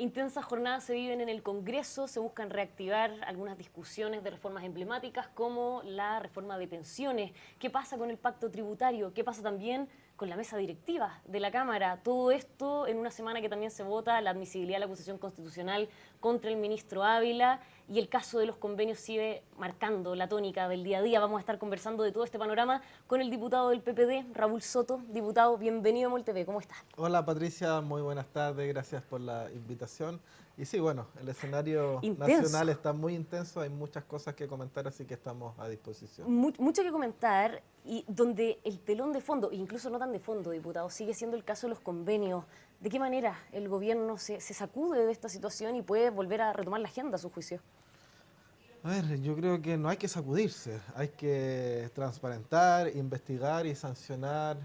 Intensas jornadas se viven en el Congreso, se buscan reactivar algunas discusiones de reformas emblemáticas como la reforma de pensiones. ¿Qué pasa con el pacto tributario? ¿Qué pasa también con la mesa directiva de la Cámara? Todo esto en una semana que también se vota la admisibilidad de la acusación constitucional contra el ministro Ávila, y el caso de los convenios sigue marcando la tónica del día a día. Vamos a estar conversando de todo este panorama con el diputado del PPD, Raúl Soto. Diputado, bienvenido a MOL TV, ¿cómo está? Hola Patricia, muy buenas tardes, gracias por la invitación. Y sí, bueno, el escenario Intenso. nacional está muy intenso, hay muchas cosas que comentar, así que estamos a disposición. Mucho que comentar, y donde el telón de fondo, incluso no tan de fondo, diputado, sigue siendo el caso de los convenios. ¿De qué manera el gobierno se sacude de esta situación y puede volver a retomar la agenda, a su juicio? A ver, yo creo que no hay que sacudirse, hay que transparentar, investigar y sancionar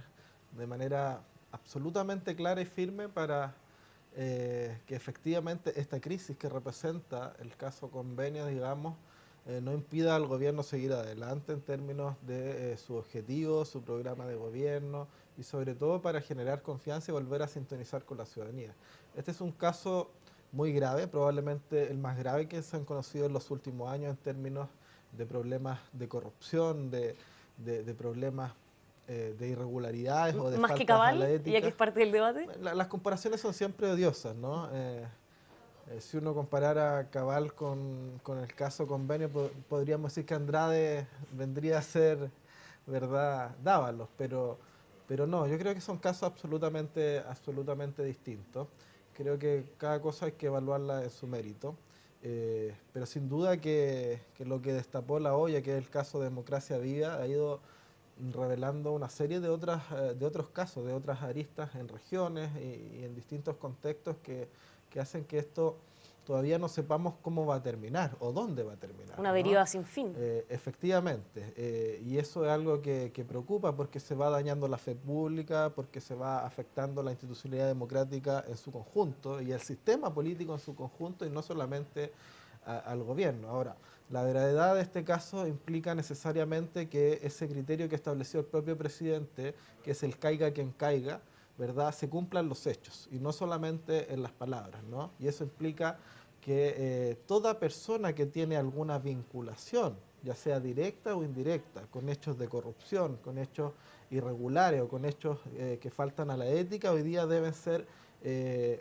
de manera absolutamente clara y firme para que efectivamente esta crisis que representa el caso convenio, digamos, no impida al gobierno seguir adelante en términos de su objetivo, su programa de gobierno y sobre todo para generar confianza y volver a sintonizar con la ciudadanía. Este es un caso muy grave, probablemente el más grave que se han conocido en los últimos años en términos de problemas de corrupción, de problemas de irregularidades o de Más que faltas a la cabal, ya que es ética. parte del debate. Las comparaciones son siempre odiosas, ¿no? Si uno comparara Cabal con el caso Convenio, podríamos decir que Andrade vendría a ser, ¿verdad?, Dávalos, pero no, yo creo que son casos absolutamente distintos. Creo que cada cosa hay que evaluarla en su mérito, pero sin duda que lo que destapó la olla, que es el caso de Democracia Viva, ha ido revelando una serie de otros casos, de otras aristas en regiones y en distintos contextos que hacen que esto todavía no sepamos cómo va a terminar o dónde va a terminar, Una ¿no? deriva sin fin. Efectivamente, y eso es algo que preocupa porque se va dañando la fe pública, porque se va afectando la institucionalidad democrática en su conjunto y el sistema político en su conjunto y no solamente al gobierno. Ahora, la gravedad de este caso implica necesariamente que ese criterio que estableció el propio presidente, que es el caiga quien caiga, ¿verdad?, se cumplan los hechos y no solamente en las palabras, ¿no? Y eso implica que toda persona que tiene alguna vinculación, ya sea directa o indirecta, con hechos de corrupción, con hechos irregulares o con hechos que faltan a la ética, hoy día deben ser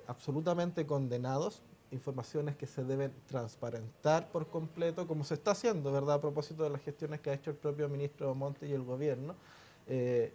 absolutamente condenados, informaciones que se deben transparentar por completo, como se está haciendo, ¿verdad?, a propósito de las gestiones que ha hecho el propio ministro Monte y el gobierno,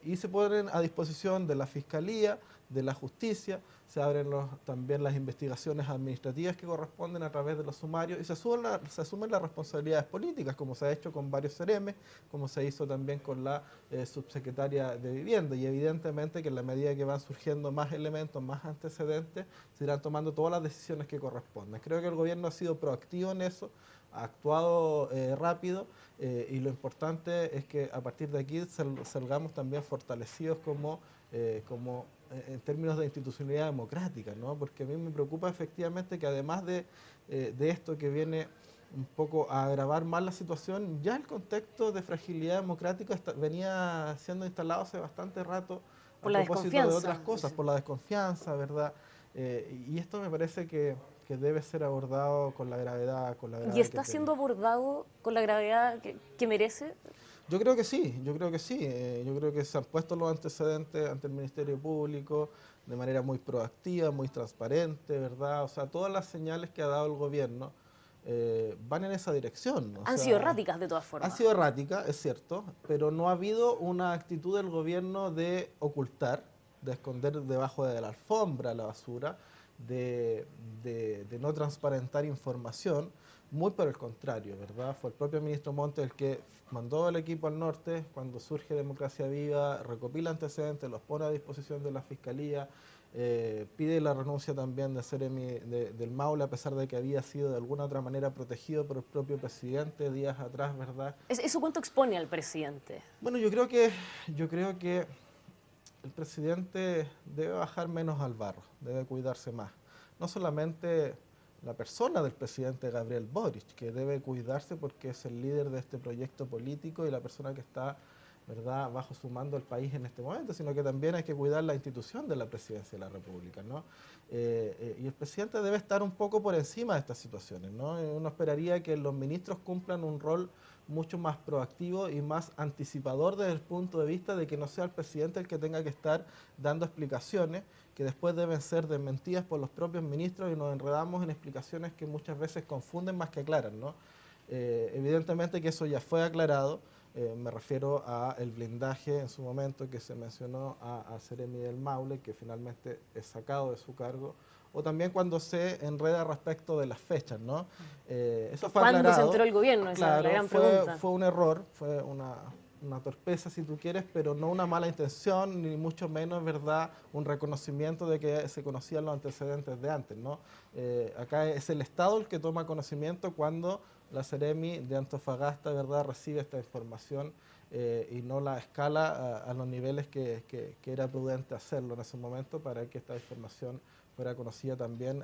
y se ponen a disposición de la Fiscalía, de la Justicia, se abren también las investigaciones administrativas que corresponden a través de los sumarios y se asumen las responsabilidades políticas, como se ha hecho con varios seremes, como se hizo también con la subsecretaria de Vivienda, y evidentemente que en la medida que van surgiendo más elementos, más antecedentes, se irán tomando todas las decisiones que corresponden. Creo que el gobierno ha sido proactivo en eso, ha actuado rápido, y lo importante es que a partir de aquí salgamos también fortalecidos como en términos de institucionalidad democrática, ¿no? Porque a mí me preocupa efectivamente que además de esto que viene un poco a agravar más la situación, ya el contexto de fragilidad democrática venía siendo instalado hace bastante rato a Por la propósito de otras desconfianza. cosas, por la desconfianza, ¿verdad? Y esto me parece que debe ser abordado con la ¿Y gravedad que está tiene. siendo abordado con la gravedad que merece? Yo creo que sí, yo creo que sí. Yo creo que se han puesto los antecedentes ante el Ministerio Público de manera muy proactiva, muy transparente, ¿verdad? O sea, todas las señales que ha dado el gobierno van en esa dirección. O Han sido sea, erráticas de todas han formas. sido erráticas, es cierto, pero no ha habido una actitud del gobierno de ocultar, de esconder debajo de la alfombra la basura, de, de no transparentar información. Muy por el contrario, ¿verdad? Fue el propio ministro Montes el que mandó al equipo al norte cuando surge Democracia Viva, recopila antecedentes, los pone a disposición de la Fiscalía, pide la renuncia también de Seremi del Maule, a pesar de que había sido de alguna otra manera protegido por el propio presidente días atrás, ¿verdad? ¿Eso cuánto expone al presidente? Bueno, yo creo que el presidente debe bajar menos al barro, debe cuidarse más. No solamente la persona del presidente Gabriel Boric, que debe cuidarse porque es el líder de este proyecto político y la persona que está ¿verdad?, bajo su mando el país en este momento, sino que también hay que cuidar la institución de la presidencia de la República, ¿no? Y el presidente debe estar un poco por encima de estas situaciones, ¿no? Uno esperaría que los ministros cumplan un rol mucho más proactivo y más anticipador desde el punto de vista de que no sea el presidente el que tenga que estar dando explicaciones que después deben ser desmentidas por los propios ministros y nos enredamos en explicaciones que muchas veces confunden más que aclaran, ¿no? Evidentemente que eso ya fue aclarado. Me refiero a el blindaje en su momento que se mencionó a Seremi del Maule, que finalmente es sacado de su cargo, o también cuando se enreda respecto de las fechas, ¿no? Eso fue ¿Cuándo aclarado. se enteró el gobierno? Esa es la Claro, gran pregunta. fue un error, fue una torpeza si tú quieres, pero no una mala intención, ni mucho menos, ¿verdad?, un reconocimiento de que se conocían los antecedentes de antes, ¿no? Acá es el Estado el que toma conocimiento cuando la Seremi de Antofagasta, ¿verdad?, recibe esta información y no la escala a los niveles que era prudente hacerlo en ese momento para que esta información fuera conocida también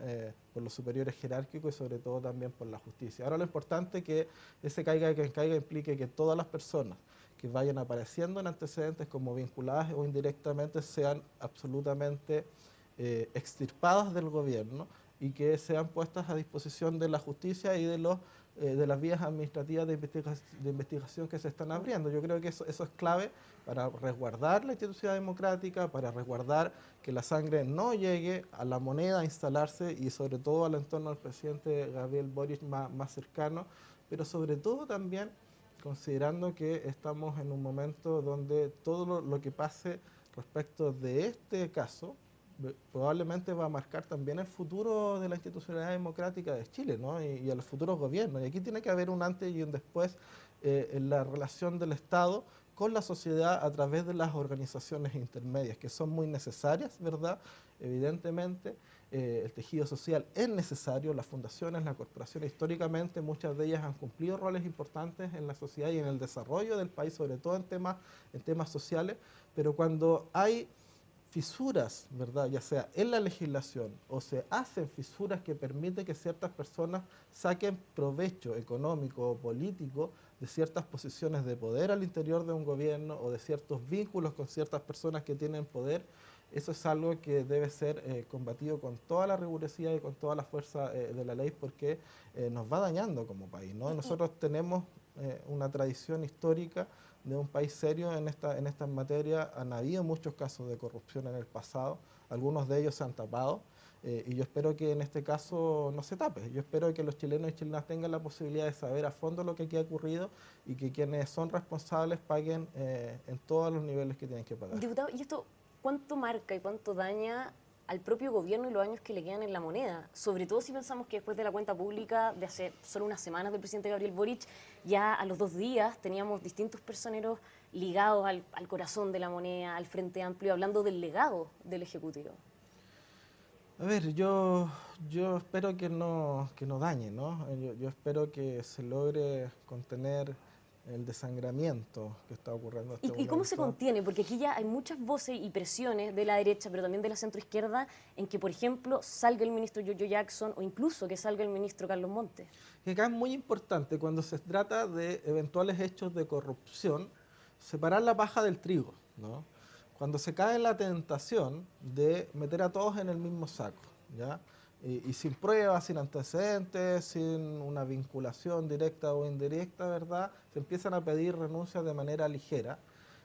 por los superiores jerárquicos y sobre todo también por la justicia. Ahora lo importante es que ese caiga quien caiga implique que todas las personas que vayan apareciendo en antecedentes como vinculadas o indirectamente sean absolutamente extirpadas del gobierno y que sean puestas a disposición de la justicia y de las vías administrativas de investigación que se están abriendo. Yo creo que eso es clave para resguardar la institución democrática, para resguardar que la sangre no llegue a la moneda a instalarse y sobre todo al entorno del presidente Gabriel Boric más cercano, pero sobre todo también considerando que estamos en un momento donde todo lo que pase respecto de este caso probablemente va a marcar también el futuro de la institucionalidad democrática de Chile, ¿no? Y a los futuros gobiernos. Y aquí tiene que haber un antes y un después en la relación del Estado con la sociedad a través de las organizaciones intermedias, que son muy necesarias, ¿verdad? Evidentemente, el tejido social es necesario, las fundaciones, las corporaciones, históricamente muchas de ellas han cumplido roles importantes en la sociedad y en el desarrollo del país, sobre todo en temas sociales, pero cuando hay fisuras, ¿verdad?, ya sea en la legislación o se hacen fisuras que permiten que ciertas personas saquen provecho económico o político de ciertas posiciones de poder al interior de un gobierno o de ciertos vínculos con ciertas personas que tienen poder, eso es algo que debe ser combatido con toda la rigurosidad y con toda la fuerza de la ley porque nos va dañando como país, ¿no? Nosotros tenemos una tradición histórica de un país serio en esta materia. Han habido muchos casos de corrupción en el pasado, algunos de ellos se han tapado y yo espero que en este caso no se tape. Yo espero que los chilenos y chilenas tengan la posibilidad de saber a fondo lo que aquí ha ocurrido y que quienes son responsables paguen en todos los niveles que tienen que pagar. Diputado, ¿y esto cuánto marca y cuánto daña al propio gobierno y los años que le quedan en la moneda? Sobre todo si pensamos que después de la cuenta pública de hace solo unas semanas del presidente Gabriel Boric, ya a los 2 días teníamos distintos personeros ligados al corazón de la moneda, al Frente Amplio, hablando del legado del Ejecutivo. A ver, yo espero que no dañe, ¿no? Yo espero que se logre contener el desangramiento que está ocurriendo en este momento. ¿Y cómo se contiene? Porque aquí ya hay muchas voces y presiones de la derecha, pero también de la centroizquierda, en que, por ejemplo, salga el ministro Giorgio Jackson o incluso que salga el ministro Carlos Montes. Que acá es muy importante cuando se trata de eventuales hechos de corrupción, separar la paja del trigo, ¿no? Cuando se cae en la tentación de meter a todos en el mismo saco, ¿ya? Y sin pruebas, sin antecedentes, sin una vinculación directa o indirecta, ¿verdad? Se empiezan a pedir renuncias de manera ligera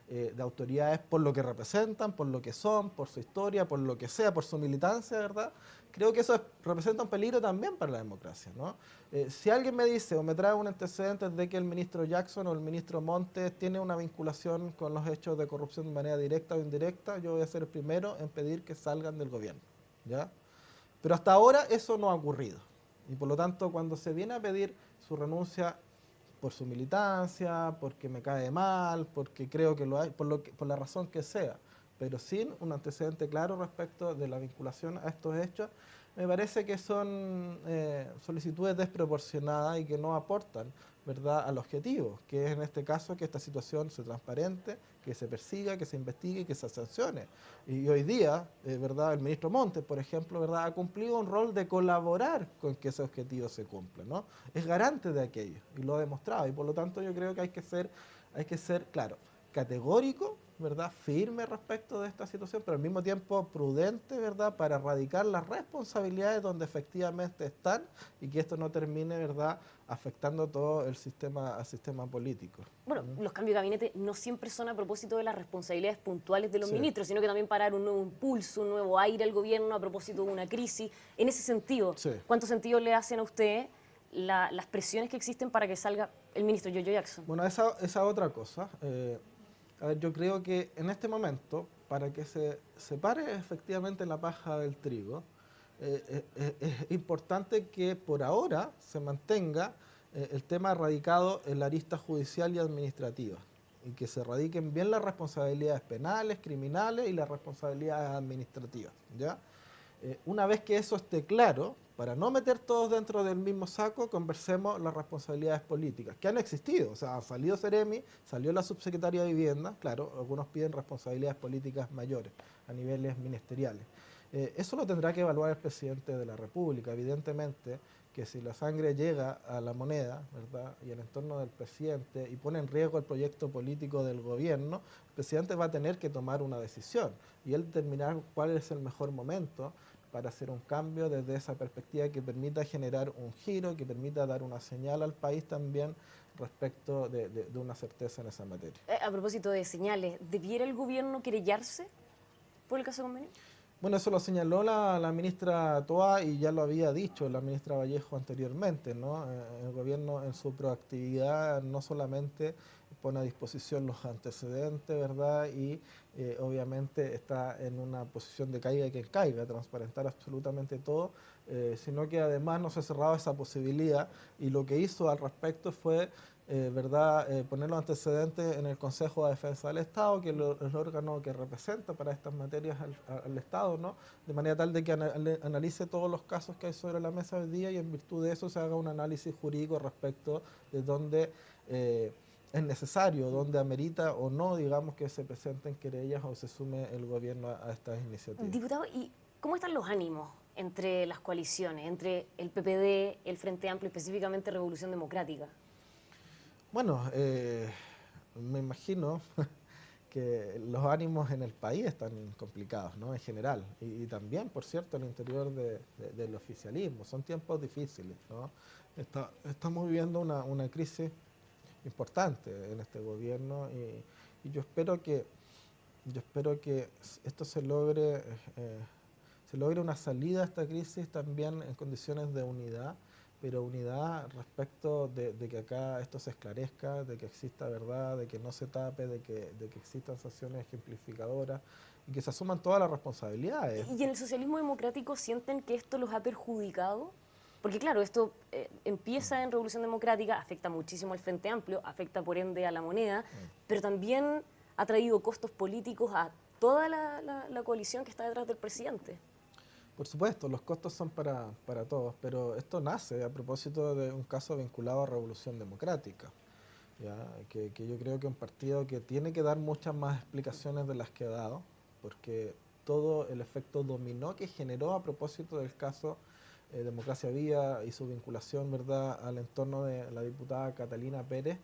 de autoridades por lo que representan, por lo que son, por su historia, por lo que sea, por su militancia, ¿verdad? Creo que eso representa un peligro también para la democracia, ¿no? Si alguien me dice o me trae un antecedente de que el ministro Jackson o el ministro Montes tiene una vinculación con los hechos de corrupción de manera directa o indirecta, yo voy a ser el primero en pedir que salgan del gobierno, ¿ya? Pero hasta ahora eso no ha ocurrido. Y por lo tanto, cuando se viene a pedir su renuncia por su militancia, porque me cae mal, porque creo que lo hay, por la razón que sea, pero sin un antecedente claro respecto de la vinculación a estos hechos, me parece que son solicitudes desproporcionadas y que no aportan, ¿verdad?, al objetivo, que es en este caso que esta situación sea transparente, que se persiga, que se investigue y que se sancione. Y hoy día, ¿verdad?, el ministro Montes, por ejemplo, ¿verdad?, ha cumplido un rol de colaborar con que ese objetivo se cumpla, ¿no? Es garante de aquello y lo ha demostrado y por lo tanto yo creo que hay que ser claro. categórico, ¿verdad? Firme respecto de esta situación, pero al mismo tiempo prudente, ¿verdad? Para erradicar las responsabilidades donde efectivamente están y que esto no termine, ¿verdad? Afectando todo el sistema, al sistema político. Bueno, los cambios de gabinete no siempre son a propósito de las responsabilidades puntuales de los Sí. ministros, sino que también para dar un nuevo impulso, un nuevo aire al gobierno a propósito de una crisis. En ese sentido, Sí. ¿cuánto sentido le hacen a usted las presiones que existen para que salga el ministro Jojo Jackson? Bueno, esa otra cosa. A ver, yo creo que en este momento, para que se separe efectivamente la paja del trigo, es importante que por ahora se mantenga el tema radicado en la arista judicial y administrativa y que se radiquen bien las responsabilidades penales, criminales y las responsabilidades administrativas, ¿ya? Una vez que eso esté claro, para no meter todos dentro del mismo saco, conversemos las responsabilidades políticas, que han existido. O sea, ha salido Seremi, salió la subsecretaria de Vivienda, claro, algunos piden responsabilidades políticas mayores a niveles ministeriales. Eso lo tendrá que evaluar el presidente de la República, evidentemente, que si la sangre llega a la moneda, ¿verdad?, y el entorno del presidente y pone en riesgo el proyecto político del gobierno, el presidente va a tener que tomar una decisión y él determinar cuál es el mejor momento para hacer un cambio desde esa perspectiva que permita generar un giro, que permita dar una señal al país también respecto de una certeza en esa materia. A propósito de señales, ¿debiera el gobierno querellarse por el caso Convenio? Bueno, eso lo señaló la ministra Toa y ya lo había dicho la ministra Vallejo anteriormente, ¿no? El gobierno en su proactividad no solamente pone a disposición los antecedentes, ¿verdad? Y obviamente está en una posición de caiga y que caiga, transparentar absolutamente todo, sino que además no se ha cerrado esa posibilidad y lo que hizo al respecto fue ¿verdad? Poner los antecedentes en el Consejo de Defensa del Estado, que es el órgano que representa para estas materias al Estado, ¿no? De manera tal de que analice todos los casos que hay sobre la mesa hoy día y en virtud de eso se haga un análisis jurídico respecto de dónde es necesario, dónde amerita o no, digamos, que se presenten querellas o se sume el gobierno a estas iniciativas. Diputado, ¿y cómo están los ánimos entre las coaliciones, entre el PPD, el Frente Amplio, específicamente Revolución Democrática? Bueno, me imagino que los ánimos en el país están complicados, ¿no? En general. Y también, por cierto, al interior del oficialismo. Son tiempos difíciles, ¿no? Estamos viviendo una crisis importante en este gobierno y yo espero que esto se logre una salida a esta crisis también en condiciones de unidad, pero unidad respecto de que acá esto se esclarezca, de que exista verdad, de que no se tape, de que existan sanciones ejemplificadoras y que se asuman todas las responsabilidades. ¿Y en el socialismo democrático sienten que esto los ha perjudicado? Porque claro, esto empieza en Revolución Democrática, afecta muchísimo al Frente Amplio, afecta por ende a la moneda, pero también ha traído costos políticos a toda la coalición que está detrás del presidente. Por supuesto, los costos son para todos, pero esto nace a propósito de un caso vinculado a Revolución Democrática, ¿ya? Que yo creo que es un partido que tiene que dar muchas más explicaciones de las que ha dado, porque todo el efecto dominó que generó a propósito del caso Democracia Viva y su vinculación, ¿verdad?, al entorno de la diputada Catalina Pérez,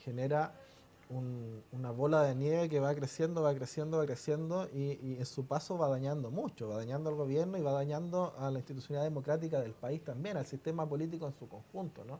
genera una bola de nieve que va creciendo, va creciendo, va creciendo y en su paso va dañando mucho, va dañando al gobierno y va dañando a la institucionalidad democrática del país también, al sistema político en su conjunto, ¿no?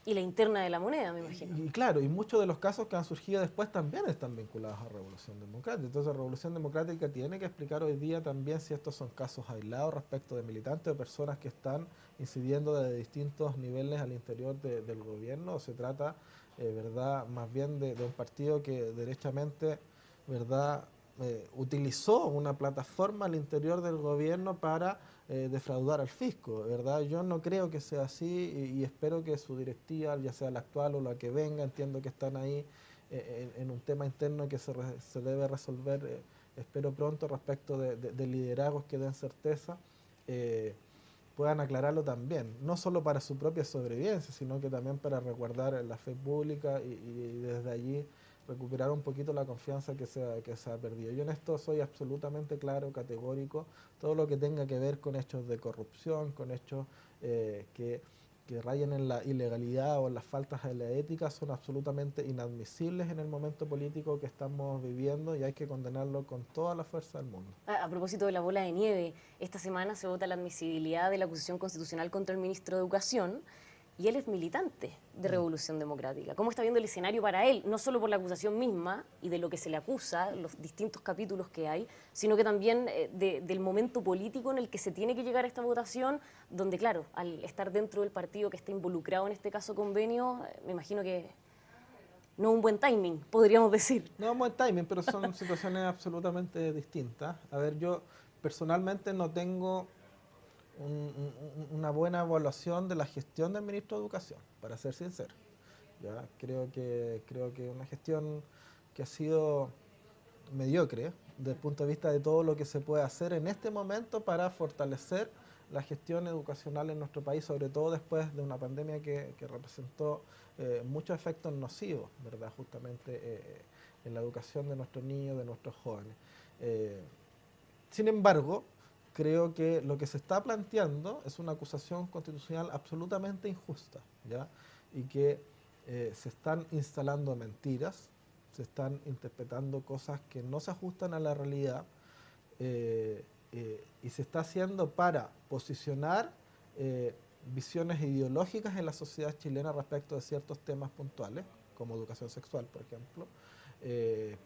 Y la interna de la moneda, me imagino. Y claro, y muchos de los casos que han surgido después también están vinculados a Revolución Democrática. Entonces, Revolución Democrática tiene que explicar hoy día también si estos son casos aislados respecto de militantes o personas que están incidiendo de distintos niveles al interior del gobierno, o se trata, ¿verdad?, más bien de un partido que derechamente, ¿verdad?, utilizó una plataforma al interior del gobierno para defraudar al fisco, ¿verdad? Yo no creo que sea así y espero que su directiva, ya sea la actual o la que venga, entiendo que están ahí en un tema interno que se debe resolver, espero pronto, respecto de liderazgos que den certeza, puedan aclararlo también, no solo para su propia sobrevivencia, sino que también para resguardar la fe pública y desde allí recuperar un poquito la confianza que se ha perdido. Yo en esto soy absolutamente claro, categórico, todo lo que tenga que ver con hechos de corrupción, con hechos que que rayen en la ilegalidad o en las faltas de la ética son absolutamente inadmisibles en el momento político que estamos viviendo y hay que condenarlo con toda la fuerza del mundo. A propósito de la bola de nieve, esta semana se vota la admisibilidad de la acusación constitucional contra el ministro de Educación y él es militante de Revolución Democrática. ¿Cómo está viendo el escenario para él? No solo por la acusación misma y de lo que se le acusa, los distintos capítulos que hay, sino que también del momento político en el que se tiene que llegar a esta votación, donde, claro, al estar dentro del partido que está involucrado en este caso convenio, me imagino que no un buen timing, podríamos decir. No buen timing, pero son situaciones absolutamente distintas. A ver, yo personalmente no tengo una buena evaluación de la gestión del ministro de Educación, para ser sincero. ¿Ya? Creo que una gestión que ha sido mediocre desde el punto de vista de todo lo que se puede hacer en este momento para fortalecer la gestión educacional en nuestro país, sobre todo después de una pandemia que representó muchos efectos nocivos, ¿verdad? Justamente en la educación de nuestros niños, de nuestros jóvenes. Sin embargo, creo que lo que se está planteando es una acusación constitucional absolutamente injusta, ¿ya? Y que se están instalando mentiras, se están interpretando cosas que no se ajustan a la realidad y se está haciendo para posicionar visiones ideológicas en la sociedad chilena respecto de ciertos temas puntuales, como educación sexual, por ejemplo,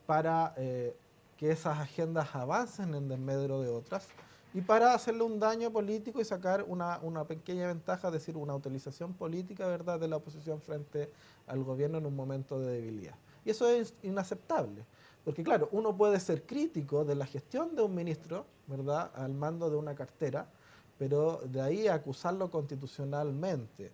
para que esas agendas avancen en desmedro de otras y para hacerle un daño político y sacar una pequeña ventaja, es decir, una utilización política, ¿verdad?, de la oposición frente al gobierno en un momento de debilidad. Y eso es inaceptable, porque claro, uno puede ser crítico de la gestión de un ministro, ¿verdad?, al mando de una cartera, pero de ahí a acusarlo constitucionalmente,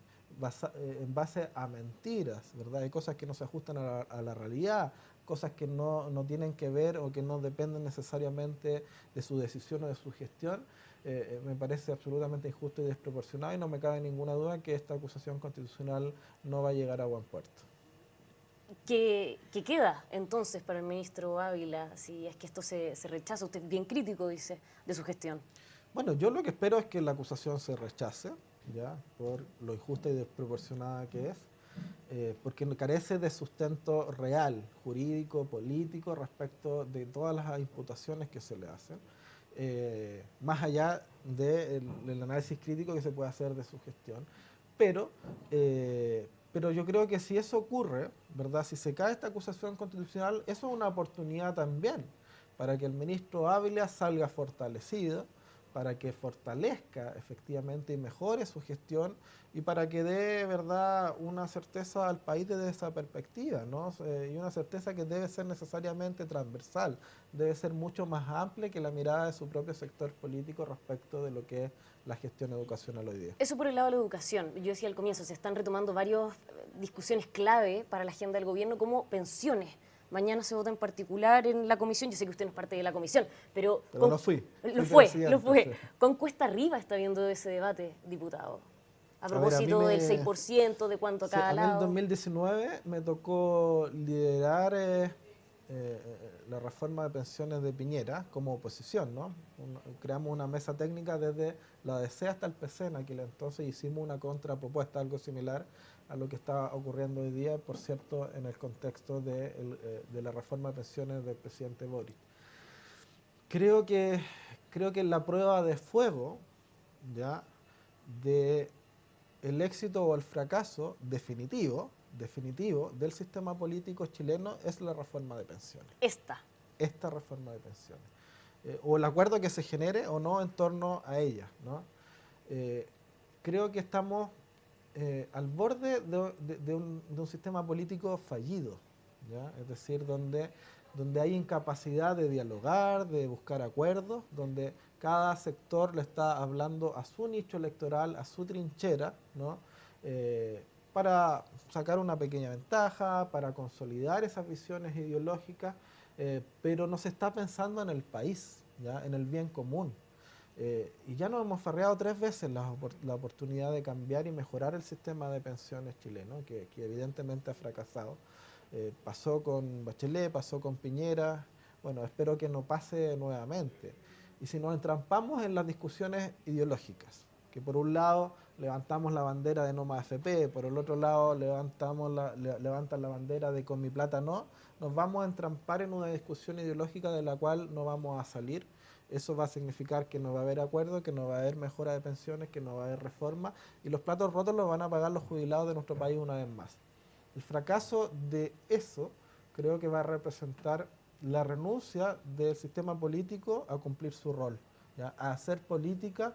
en base a mentiras, ¿verdad? Hay cosas que no se ajustan a la realidad, cosas que no tienen que ver o que no dependen necesariamente de su decisión o de su gestión, me parece absolutamente injusto y desproporcionado y no me cabe ninguna duda que esta acusación constitucional no va a llegar a buen puerto. ¿Qué queda entonces para el ministro Ávila si es que esto se rechaza? Usted es bien crítico, dice, de su gestión. Bueno, yo lo que espero es que la acusación se rechace, ¿ya? Por lo injusta y desproporcionada que es, porque carece de sustento real, jurídico, político, respecto de todas las imputaciones que se le hacen, más allá del análisis crítico que se puede hacer de su gestión. Pero yo creo que si eso ocurre, ¿verdad? Si se cae esta acusación constitucional, eso es una oportunidad también para que el ministro Ávila salga fortalecido, para que fortalezca efectivamente y mejore su gestión y para que dé, ¿verdad?, una certeza al país desde esa perspectiva, ¿no? Y una certeza que debe ser necesariamente transversal, debe ser mucho más amplia que la mirada de su propio sector político respecto de lo que es la gestión educacional hoy día. Eso por el lado de la educación. Yo decía al comienzo, se están retomando varias discusiones clave para la agenda del gobierno, como pensiones. Mañana se vota en particular en la comisión. Yo sé que usted no es parte de la comisión, pero lo fui. Lo fue. Sí. Con cuesta arriba está viendo ese debate, diputado. A propósito del 6%, de cuánto cada lado. A mí en 2019 me tocó liderar la reforma de pensiones de Piñera como oposición, ¿no? Creamos una mesa técnica desde la DC hasta el PC en aquel entonces, hicimos una contrapropuesta, algo similar a lo que está ocurriendo hoy día, por cierto, en el contexto de la reforma de pensiones del presidente Boric. Creo que la prueba de fuego, ¿ya?, de el éxito o el fracaso definitivo del sistema político chileno es la reforma de pensiones. Esta reforma de pensiones. O el acuerdo que se genere o no en torno a ella, ¿no? Creo que estamos al borde de un sistema político fallido, ¿ya? Es decir, donde hay incapacidad de dialogar, de buscar acuerdos, donde cada sector le está hablando a su nicho electoral, a su trinchera, ¿no? Para sacar una pequeña ventaja, para consolidar esas visiones ideológicas, pero no se está pensando en el país, ¿ya?, en el bien común. Y ya nos hemos farreado 3 veces la oportunidad de cambiar y mejorar el sistema de pensiones chileno, que evidentemente ha fracasado. Pasó con Bachelet, pasó con Piñera, bueno, espero que no pase nuevamente. Y si nos entrampamos en las discusiones ideológicas, que por un lado levantamos la bandera de no más AFP, por el otro lado levantan la bandera de con mi plata no, nos vamos a entrampar en una discusión ideológica de la cual no vamos a salir. Eso va a significar que no va a haber acuerdo, que no va a haber mejora de pensiones, que no va a haber reforma, y los platos rotos los van a pagar los jubilados de nuestro país una vez más. El fracaso de eso creo que va a representar la renuncia del sistema político a cumplir su rol, ¿ya? A hacer política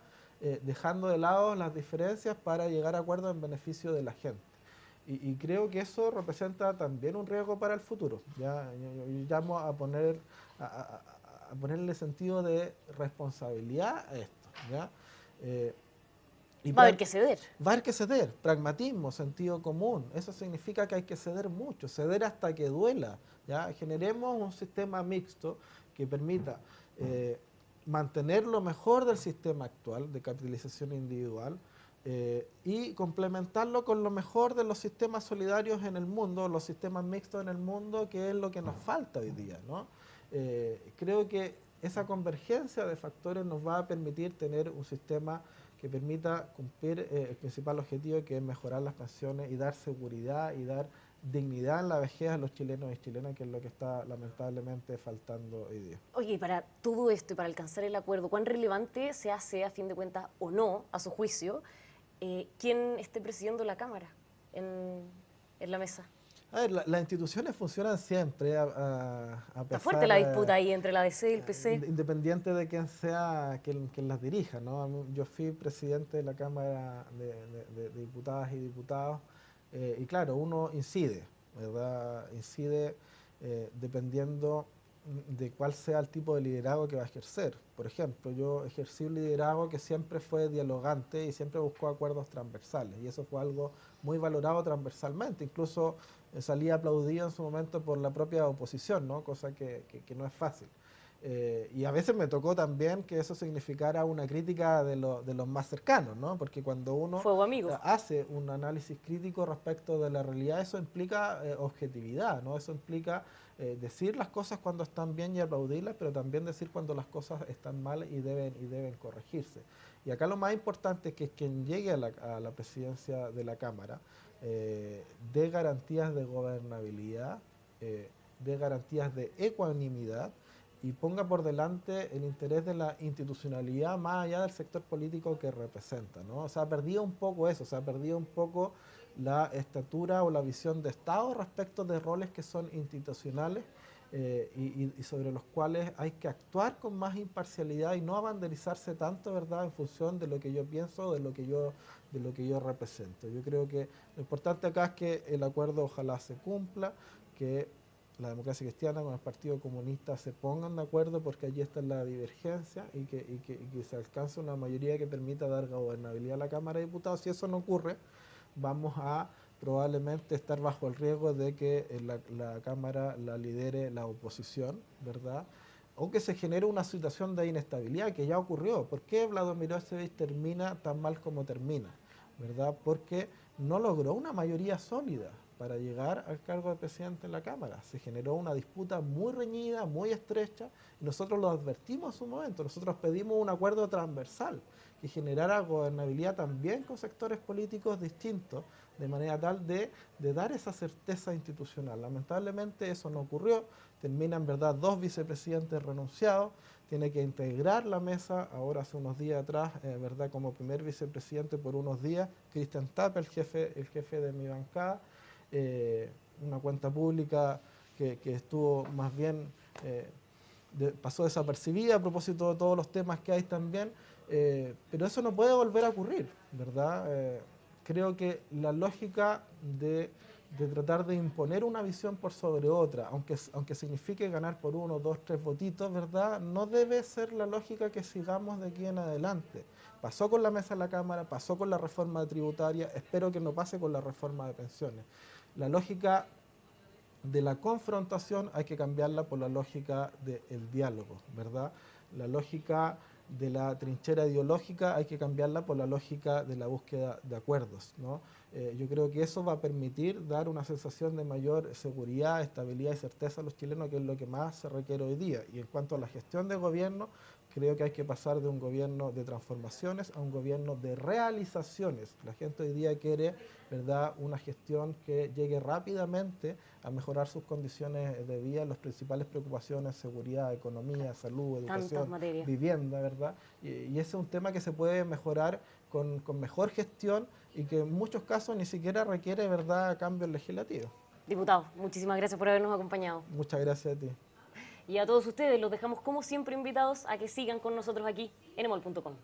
dejando de lado las diferencias para llegar a acuerdos en beneficio de la gente. Y creo que eso representa también un riesgo para el futuro. ¿Ya? Yo llamo a ponerle sentido de responsabilidad a esto. ¿Ya? Va a haber que ceder. Va a haber que ceder, pragmatismo, sentido común. Eso significa que hay que ceder mucho, ceder hasta que duela. ¿Ya? Generemos un sistema mixto que permita mantener lo mejor del sistema actual de capitalización individual y complementarlo con lo mejor de los sistemas solidarios en el mundo, los sistemas mixtos en el mundo, que es lo que nos falta hoy día, ¿no? Creo que esa convergencia de factores nos va a permitir tener un sistema que permita cumplir el principal objetivo, que es mejorar las pensiones y dar seguridad y dar dignidad en la vejez a los chilenos y chilenas, que es lo que está lamentablemente faltando hoy día. Oye, y para todo esto y para alcanzar el acuerdo, ¿cuán relevante se hace, a fin de cuentas, o no, a su juicio, quién esté presidiendo la Cámara en la mesa? A ver, las instituciones funcionan siempre a pesar... Está fuerte la disputa ahí entre la DC y el PC. Independiente de quién sea quien las dirija, ¿no? Yo fui presidente de la Cámara de Diputadas y Diputados y claro, uno incide, ¿verdad? Incide dependiendo de cuál sea el tipo de liderazgo que va a ejercer. Por ejemplo, yo ejercí un liderazgo que siempre fue dialogante y siempre buscó acuerdos transversales, y eso fue algo muy valorado transversalmente. Incluso salí aplaudido en su momento por la propia oposición, ¿no? Cosa que no es fácil. Y a veces me tocó también que eso significara una crítica de los más cercanos, ¿no? Porque cuando uno hace un análisis crítico respecto de la realidad, eso implica objetividad, ¿no? Eso implica decir las cosas cuando están bien y aplaudirlas, pero también decir cuando las cosas están mal y deben corregirse. Y acá lo más importante es que quien llegue a la presidencia de la Cámara dé garantías de gobernabilidad, dé garantías de ecuanimidad, y ponga por delante el interés de la institucionalidad más allá del sector político que representa, ¿no? Se ha perdido un poco eso, se ha perdido un poco la estatura o la visión de Estado respecto de roles que son institucionales y sobre los cuales hay que actuar con más imparcialidad y no abanderizarse tanto, ¿verdad?, en función de lo que yo pienso, de lo que yo represento. Yo creo que lo importante acá es que el acuerdo ojalá se cumpla, que la democracia cristiana con el Partido Comunista se pongan de acuerdo, porque allí está la divergencia y que se alcance una mayoría que permita dar gobernabilidad a la Cámara de Diputados. Si eso no ocurre, vamos a probablemente estar bajo el riesgo de que la Cámara la lidere la oposición, ¿verdad? O que se genere una situación de inestabilidad, que ya ocurrió. ¿Por qué Vladimir Milošević termina tan mal como termina? ¿Verdad? Porque no logró una mayoría sólida para llegar al cargo de presidente en la Cámara. Se generó una disputa muy reñida, muy estrecha, y nosotros lo advertimos en su momento. Nosotros pedimos un acuerdo transversal que generara gobernabilidad también con sectores políticos distintos, de manera tal de dar esa certeza institucional. Lamentablemente eso no ocurrió. Terminan, en verdad, 2 vicepresidentes renunciados. Tiene que integrar la mesa, ahora hace unos días atrás, ¿verdad?, como primer vicepresidente por unos días, Cristian Tape, el jefe de mi bancada. Una cuenta pública que estuvo más bien, pasó desapercibida a propósito de todos los temas que hay también, pero eso no puede volver a ocurrir, ¿verdad? Creo que la lógica de tratar de imponer una visión por sobre otra, aunque signifique ganar por 1, 2, 3 votitos, ¿verdad?, no debe ser la lógica que sigamos de aquí en adelante. Pasó con la mesa de la Cámara, pasó con la reforma tributaria, espero que no pase con la reforma de pensiones. La lógica de la confrontación hay que cambiarla por la lógica del diálogo, ¿verdad? La lógica de la trinchera ideológica hay que cambiarla por la lógica de la búsqueda de acuerdos, ¿no? Yo creo que eso va a permitir dar una sensación de mayor seguridad, estabilidad y certeza a los chilenos, que es lo que más se requiere hoy día. Y en cuanto a la gestión de gobierno, Creo que hay que pasar de un gobierno de transformaciones a un gobierno de realizaciones. La gente hoy día quiere, ¿verdad?, una gestión que llegue rápidamente a mejorar sus condiciones de vida, las principales preocupaciones, seguridad, economía, salud, educación, vivienda, ¿verdad? Y ese es un tema que se puede mejorar con mejor gestión y que en muchos casos ni siquiera requiere, ¿verdad?, cambios legislativos. Diputado, muchísimas gracias por habernos acompañado. Muchas gracias a ti. Y a todos ustedes los dejamos como siempre invitados a que sigan con nosotros aquí en emol.com.